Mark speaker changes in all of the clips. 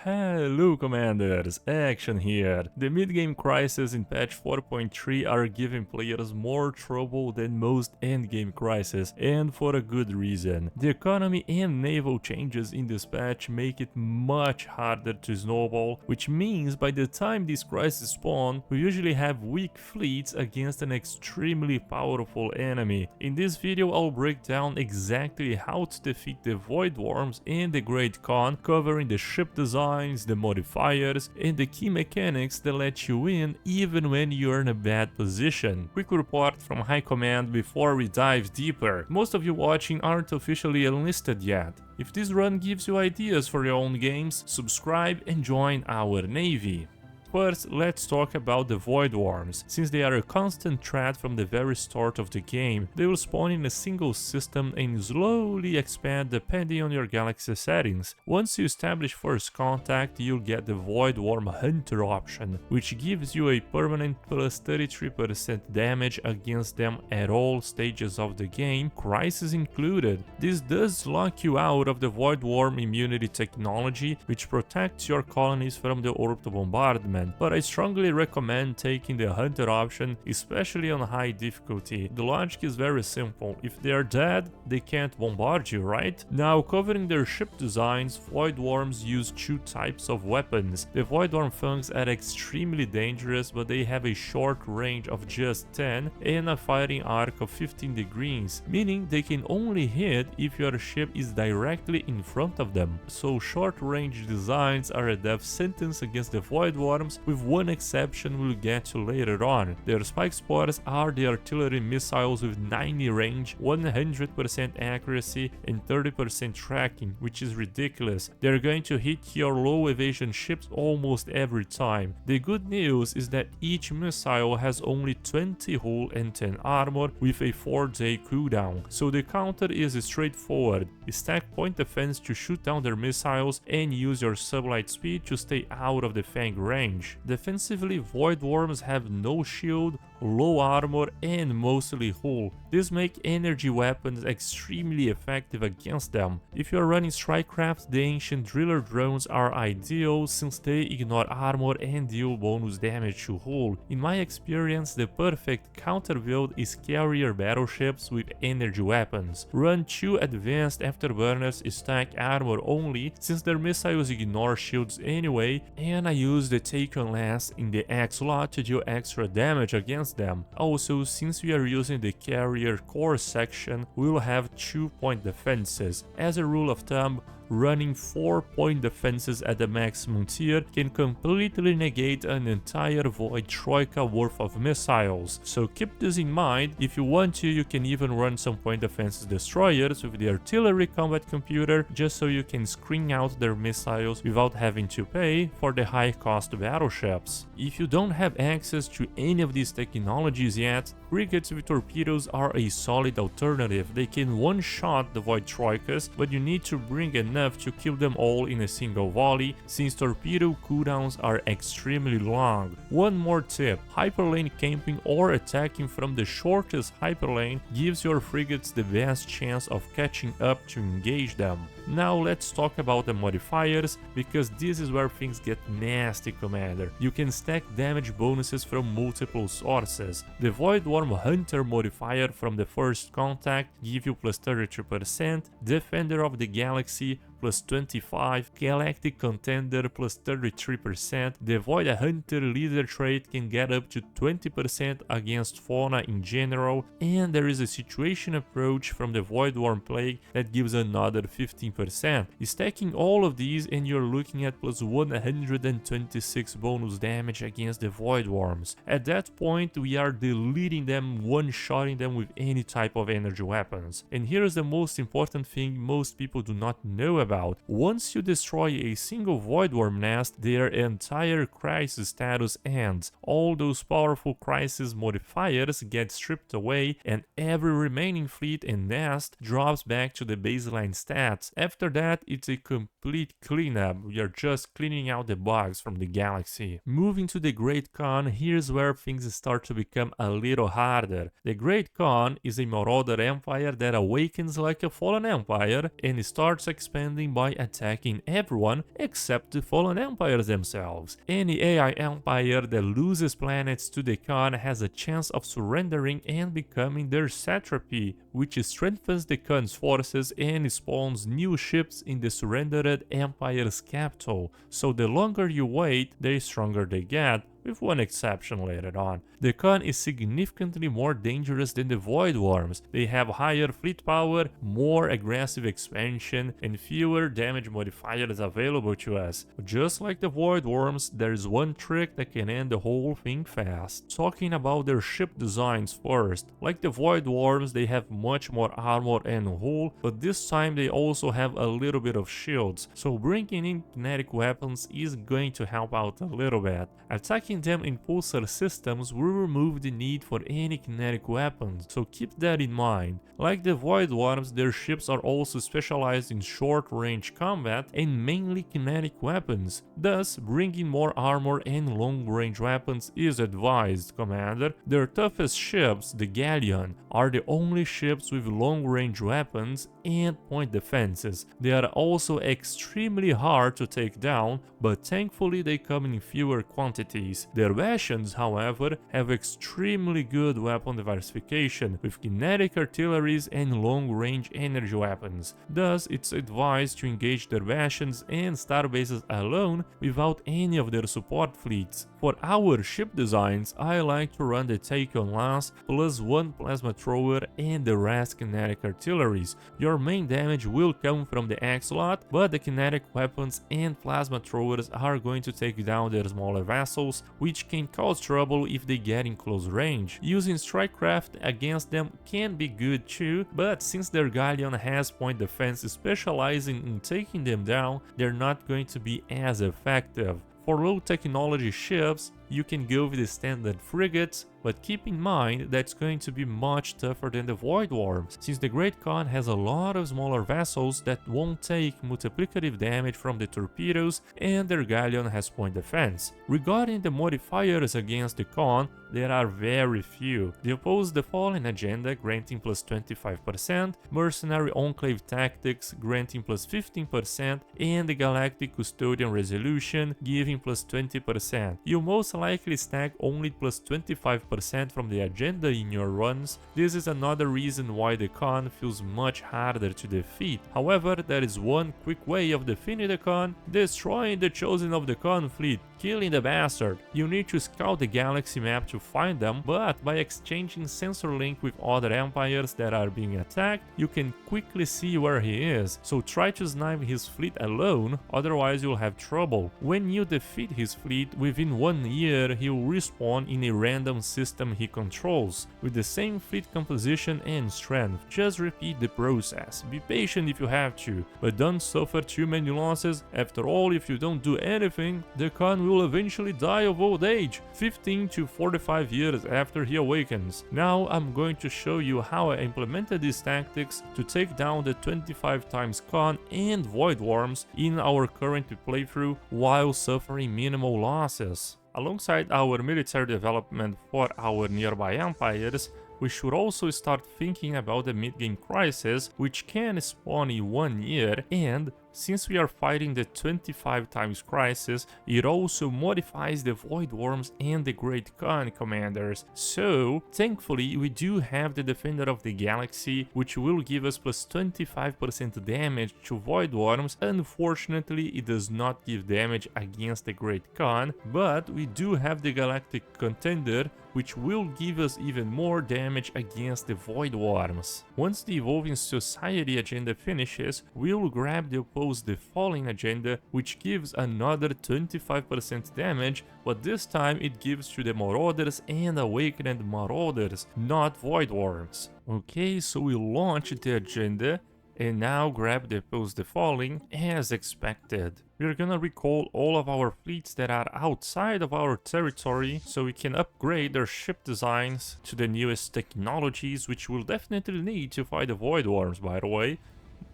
Speaker 1: Hello Commanders, Action here. The mid-game crises in patch 4.3 are giving players more trouble than most endgame crises, and for a good reason. The economy and naval changes in this patch make it much harder to snowball, which means by the time these crises spawn, we usually have weak fleets against an extremely powerful enemy. In this video I'll break down exactly how to defeat the Voidworms and the Great Khan, covering the ship design, the modifiers, and the key mechanics that let you win even when you're in a bad position. Quick report from High Command before we dive deeper. Most of you watching aren't officially enlisted yet. If this run gives you ideas for your own games, subscribe and join our navy. First, let's talk about the Voidworms. Since they are a constant threat from the very start of the game, they will spawn in a single system and slowly expand depending on your galaxy settings. Once you establish first contact, you'll get the Voidworm Hunter option, which gives you a permanent plus 33% damage against them at all stages of the game, Crisis included. This does lock you out of the Voidworm immunity technology, which protects your colonies from the orbital bombardment. But I strongly recommend taking the Hunter option, especially on high difficulty. The logic is very simple: if they are dead, they can't bombard you, right? Now, covering their ship designs, Voidworms use two types of weapons. The Voidworm Funks are extremely dangerous, but they have a short range of just 10 and a firing arc of 15 degrees, meaning they can only hit if your ship is directly in front of them. So short range designs are a death sentence against the Voidworms, with one exception we'll get to later on. Their spike spores are the artillery missiles with 90 range, 100% accuracy and 30% tracking, which is ridiculous. They're going to hit your low evasion ships almost every time. The good news is that each missile has only 20 hull and 10 armor with a 4-day cooldown, so the counter is straightforward. Stack point defense to shoot down their missiles and use your sublight speed to stay out of the fang range. Defensively, Voidworms have no shield, low armor and mostly hull. This makes energy weapons extremely effective against them. If you're running Strikecraft, the ancient driller drones are ideal since they ignore armor and deal bonus damage to hull. In my experience, the perfect counter build is carrier battleships with energy weapons. Run 2 advanced afterburners, stack armor only since their missiles ignore shields anyway, and I use the take on last in the X slot to do extra damage against them. Also, since we are using the carrier core section, we will have 2-point defenses. As a rule of thumb, running 4-point defenses at the maximum tier can completely negate an entire Void Troika worth of missiles. So keep this in mind. If you want to, you can even run some point defenses destroyers with the artillery combat computer, just so you can screen out their missiles without having to pay for the high cost battleships. If you don't have access to any of these technologies yet, frigates with torpedoes are a solid alternative. They can one-shot the Void Troikas, but you need to bring enough to kill them all in a single volley, since torpedo cooldowns are extremely long. One more tip: hyperlane camping or attacking from the shortest hyperlane gives your frigates the best chance of catching up to engage them. Now let's talk about the modifiers, because this is where things get nasty, Commander. You can stack damage bonuses from multiple sources. The Voidworm Hunter modifier from the first contact give you plus 33%, Defender of the Galaxy plus 25, Galactic Contender plus 33%, the Void Hunter leader trait can get up to 20% against fauna in general, and there is a situation approach from the Voidworm Plague that gives another 15%. Stacking all of these and you're looking at plus 126 bonus damage against the Voidworms. At that point we are deleting them, one-shotting them with any type of energy weapons. And here's the most important thing most people do not know about. Once you destroy a single Voidworm nest, their entire Crisis status ends. All those powerful Crisis modifiers get stripped away and every remaining fleet and nest drops back to the baseline stats. After that, it's a complete cleanup. We are just cleaning out the bugs from the galaxy. Moving to the Great Khan, here's where things start to become a little harder. The Great Khan is a marauder empire that awakens like a fallen empire and starts expanding ending by attacking everyone except the fallen empires themselves. Any AI empire that loses planets to the Khan has a chance of surrendering and becoming their satrapy, which strengthens the Khan's forces and spawns new ships in the surrendered empire's capital. So the longer you wait, the stronger they get, with one exception later on. The Khan is significantly more dangerous than the Voidworms. They have higher fleet power, more aggressive expansion, and fewer damage modifiers available to us. Just like the Voidworms, there is one trick that can end the whole thing fast. Talking about their ship designs first. Like the Voidworms, they have much more armor and hull, but this time they also have a little bit of shields, so bringing in kinetic weapons is going to help out a little bit. Attacking them in pulsar systems will remove the need for any kinetic weapons, so keep that in mind. Like the Voidworms, their ships are also specialized in short-range combat and mainly kinetic weapons, thus bringing more armor and long-range weapons is advised, Commander. Their toughest ships, the Galleon, are the only ships with long-range weapons and point defenses. They are also extremely hard to take down, but thankfully they come in fewer quantities. Their Bastions, however, have extremely good weapon diversification, with kinetic artilleries and long-range energy weapons. Thus, it's advised to engage their Bastions and starbases alone without any of their support fleets. For our ship designs, I like to run the Take-On Lance plus one plasma thrower and the rest kinetic artilleries. Your main damage will come from the Axolot, but the kinetic weapons and plasma throwers are going to take down their smaller vessels, which can cause trouble if they get in close range. Using Strikecraft against them can be good too, but since their Galleon has point defense specializing in taking them down, they're not going to be as effective. For low technology ships, you can go with the standard frigates, but keep in mind that it's going to be much tougher than the Voidworms, since the Great Khan has a lot of smaller vessels that won't take multiplicative damage from the torpedoes, and their Galleon has point defense. Regarding the modifiers against the Khan, there are very few. They oppose the Fallen agenda, granting plus 25%, Mercenary Enclave Tactics, granting plus 15%, and the Galactic Custodian Resolution, giving plus 20%. You most likely stack only plus 25% from the agenda in your runs. This is another reason why the Khan feels much harder to defeat. However, there is one quick way of defeating the Khan: destroying the Chosen of the Khan fleet, killing the bastard. You need to scout the galaxy map to find them, but by exchanging sensor link with other empires that are being attacked, you can quickly see where he is, so try to snipe his fleet alone, otherwise you'll have trouble. When you defeat his fleet, within 1 year he will respawn in a random system he controls, with the same fleet composition and strength. Just repeat the process. Be patient if you have to, but don't suffer too many losses. After all, if you don't do anything, the Khan will eventually die of old age, 15 to 45 years after he awakens. Now I'm going to show you how I implemented these tactics to take down the 25 times Khan and Voidworms in our current playthrough while suffering minimal losses. Alongside our military development for our nearby empires, we should also start thinking about the mid-game crisis, which can spawn in 1 year, and since we are fighting the 25 times crisis, it also modifies the Voidworms and the Great Khan commanders. So, thankfully, we do have the Defender of the Galaxy, which will give us plus 25% damage to Voidworms. Unfortunately, it does not give damage against the Great Khan, but we do have the Galactic Contender, which will give us even more damage against the Voidworms. Once the Evolving Society agenda finishes, we'll grab the the Fallen agenda, which gives another 25% damage, but this time it gives to the Marauders and Awakened Marauders, not Voidworms. Okay, so we launched the agenda, and now grab the Oppose the Fallen as expected. We're gonna recall all of our fleets that are outside of our territory, so we can upgrade their ship designs to the newest technologies, which we'll definitely need to fight the Voidworms, by the way.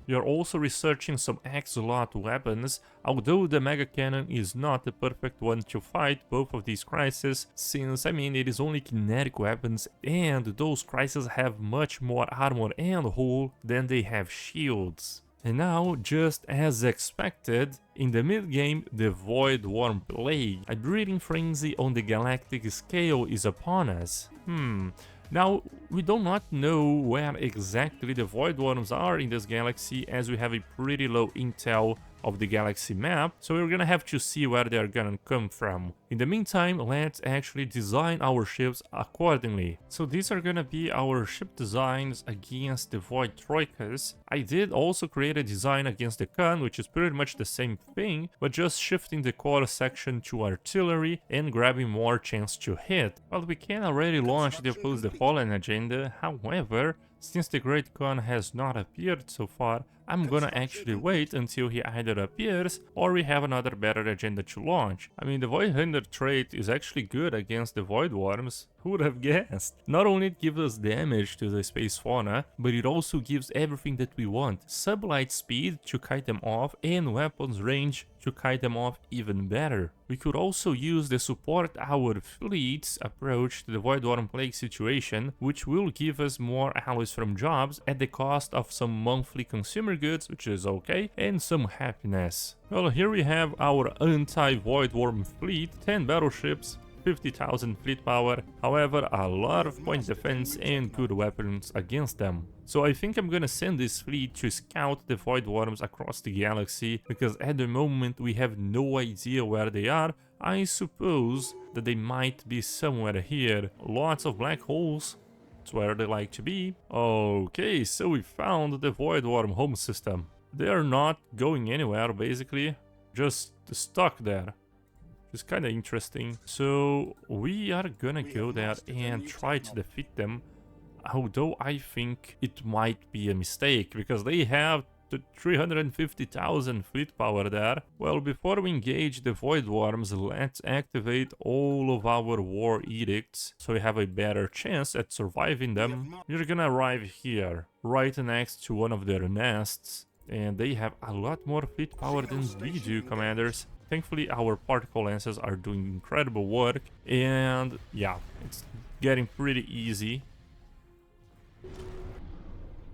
Speaker 1: We are also researching some Axolot weapons, although the Mega Cannon is not the perfect one to fight both of these crises, since it is only kinetic weapons, and those crises have much more armor and hull than they have shields. And now, just as expected, in the mid-game, the Voidworm plague, a breeding frenzy on the galactic scale, is upon us. Now, we do not know where exactly the Voidworms are in this galaxy, as we have a pretty low intel of the galaxy map, so we're gonna have to see where they're gonna come from. In the meantime, let's actually design our ships accordingly. So these are gonna be our ship designs against the Void Troikas. I did also create a design against the Khan, which is pretty much the same thing, but just shifting the core section to artillery and grabbing more chance to hit. Well, we can already launch the Oppose the Fallen agenda, however, since the Great Khan has not appeared so far, I'm gonna actually wait until he either appears or we have another better agenda to launch. I mean, the Void Hunter trait is actually good against the Voidworms. Who would have guessed? Not only it gives us damage to the space fauna, but it also gives everything that we want. Sublight speed to kite them off and weapons range to kite them off even better. We could also use the support our fleets approach to the Voidworm plague situation, which will give us more alloys from jobs at the cost of some monthly consumer goods, which is okay, and some happiness. Well, here we have our anti-Voidworm fleet, 10 battleships, 50,000 fleet power, however a lot of point defense and good weapons against them. So I think I'm gonna send this fleet to scout the Voidworms across the galaxy, because at the moment we have no idea where they are. I suppose that they might be somewhere here. Lots of black holes, that's where they like to be. Okay, so we found the Voidworm home system. They're not going anywhere basically, just stuck there. It's kind of interesting. So we are gonna go there and try to defeat them, although I think it might be a mistake because they have the 350,000 fleet power there. Well, before we engage the Voidworms, let's activate all of our war edicts so we have a better chance at surviving them. We're gonna arrive here, right next to one of their nests, and they have a lot more fleet power than we do, commanders. Thankfully, our particle lances are doing incredible work, and yeah, it's getting pretty easy.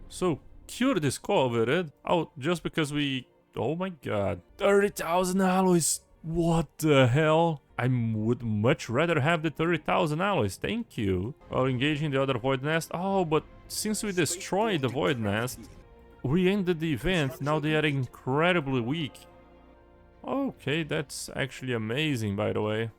Speaker 1: So, cure discovered. Oh, just because we... Oh my god. 30,000 alloys! What the hell? I would much rather have the 30,000 alloys, thank you. While engaging the other Void Nest. Oh, but since we destroyed the Void Nest, we ended the event. Now they are incredibly weak. Okay, that's actually amazing, by the way.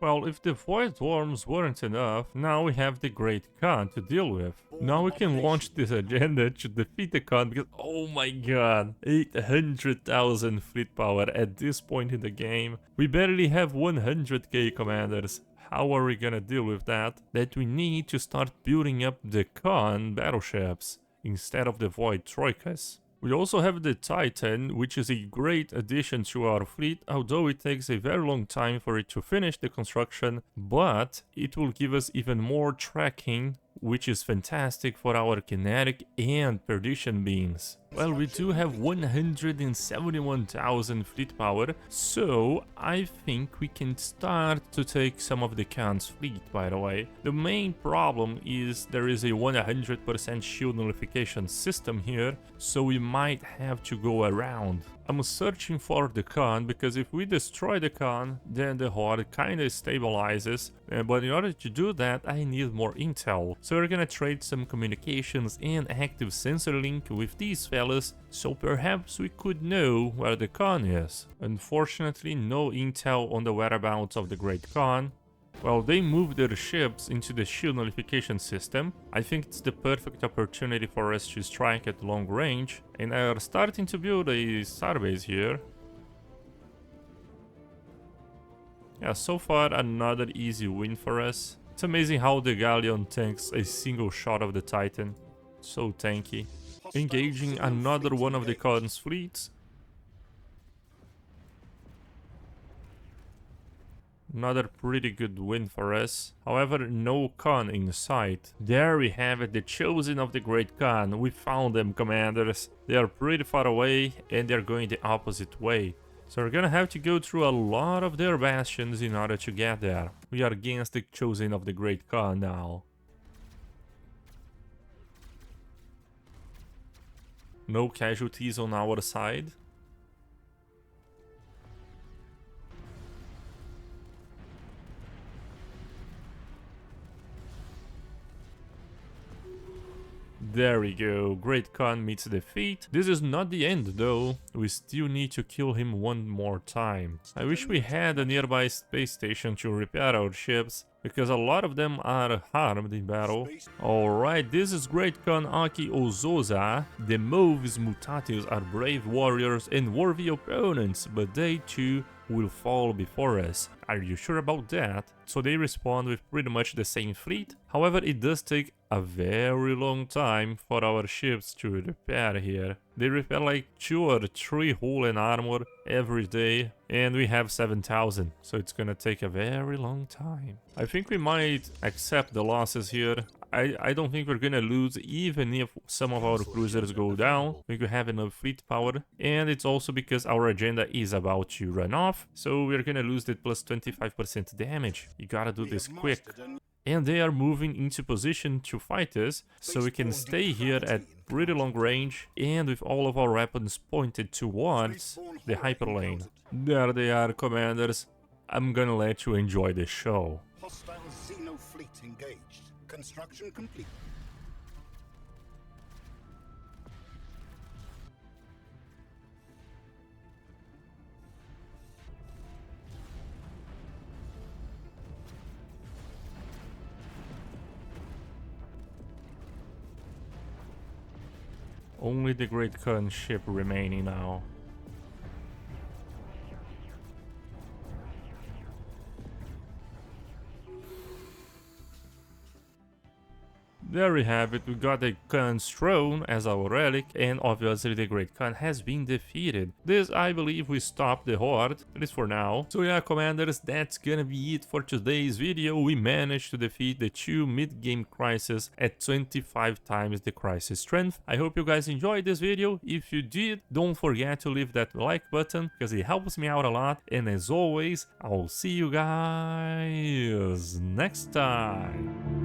Speaker 1: Well, if the Voidworms weren't enough, now we have the Great Khan to deal with. Now we can launch this agenda to defeat the Khan because, oh my god, 800,000 fleet power at this point in the game. We barely have 100k commanders. How are we gonna deal with that? That we need to start building up the Khan battleships instead of the Void Troikas. We also have the Titan, which is a great addition to our fleet, although it takes a very long time for it to finish the construction, but it will give us even more tracking, which is fantastic for our kinetic and perdition beams. Well, we do have 171,000 fleet power, so I think we can start to take some of the Khan's fleet, by the way. The main problem is there is a 100% shield nullification system here, so we might have to go around. I'm searching for the Khan, because if we destroy the Khan, then the Horde kinda stabilizes, but in order to do that, I need more intel. So we're gonna trade some communications and active sensor link with these fellas, so perhaps we could know where the Khan is. Unfortunately, no intel on the whereabouts of the Great Khan. Well, they moved their ships into the shield nullification system. I think it's the perfect opportunity for us to strike at long range, and they are starting to build a starbase here. Yeah, so far another easy win for us. It's amazing how the Galleon tanks a single shot of the Titan. So tanky. Engaging another one of the Khan's fleets. Another pretty good win for us. However, no Khan in sight. There we have it, the chosen of the Great Khan. We found them, commanders. They are pretty far away and they're going the opposite way. So we're gonna have to go through a lot of their bastions in order to get there. We are against the chosen of the Great Khan now. No casualties on our side. There we go, Great Khan meets defeat. This is not the end though, we still need to kill him one more time. I wish we had a nearby space station to repair our ships, because a lot of them are harmed in battle. Alright, this is Great Khan Aki Ozoza. The Moves Mutatis are brave warriors and worthy opponents, but they too will fall before us. Are you sure about that? So they respond with pretty much the same fleet. However, it does take a very long time for our ships to repair here. They repair like 2 or 3 hull and armor every day, and we have 7,000, so it's gonna take a very long time. I think we might accept the losses here. I don't think we're gonna lose even if some of our cruisers go down. I think we have enough fleet power, and it's also because our agenda is about to run off, so we're gonna lose that plus 25% damage. You gotta do this quick. And they are moving into position to fight us, so we can stay here at pretty long range and with all of our weapons pointed towards the hyperlane. There they are, commanders. I'm gonna let you enjoy the show.
Speaker 2: Hostile Xeno fleet engaged. Construction complete.
Speaker 1: Only the Great Khan ship remaining now. There we have it, we got the Khan's throne as our relic, and obviously the Great Khan has been defeated. This, I believe, we stopped the Horde, at least for now. So yeah, commanders, that's gonna be it for today's video. We managed to defeat the 2 mid-game Crises at 25 times the Crisis strength. I hope you guys enjoyed this video. If you did, don't forget to leave that like button, because it helps me out a lot. And as always, I'll see you guys next time.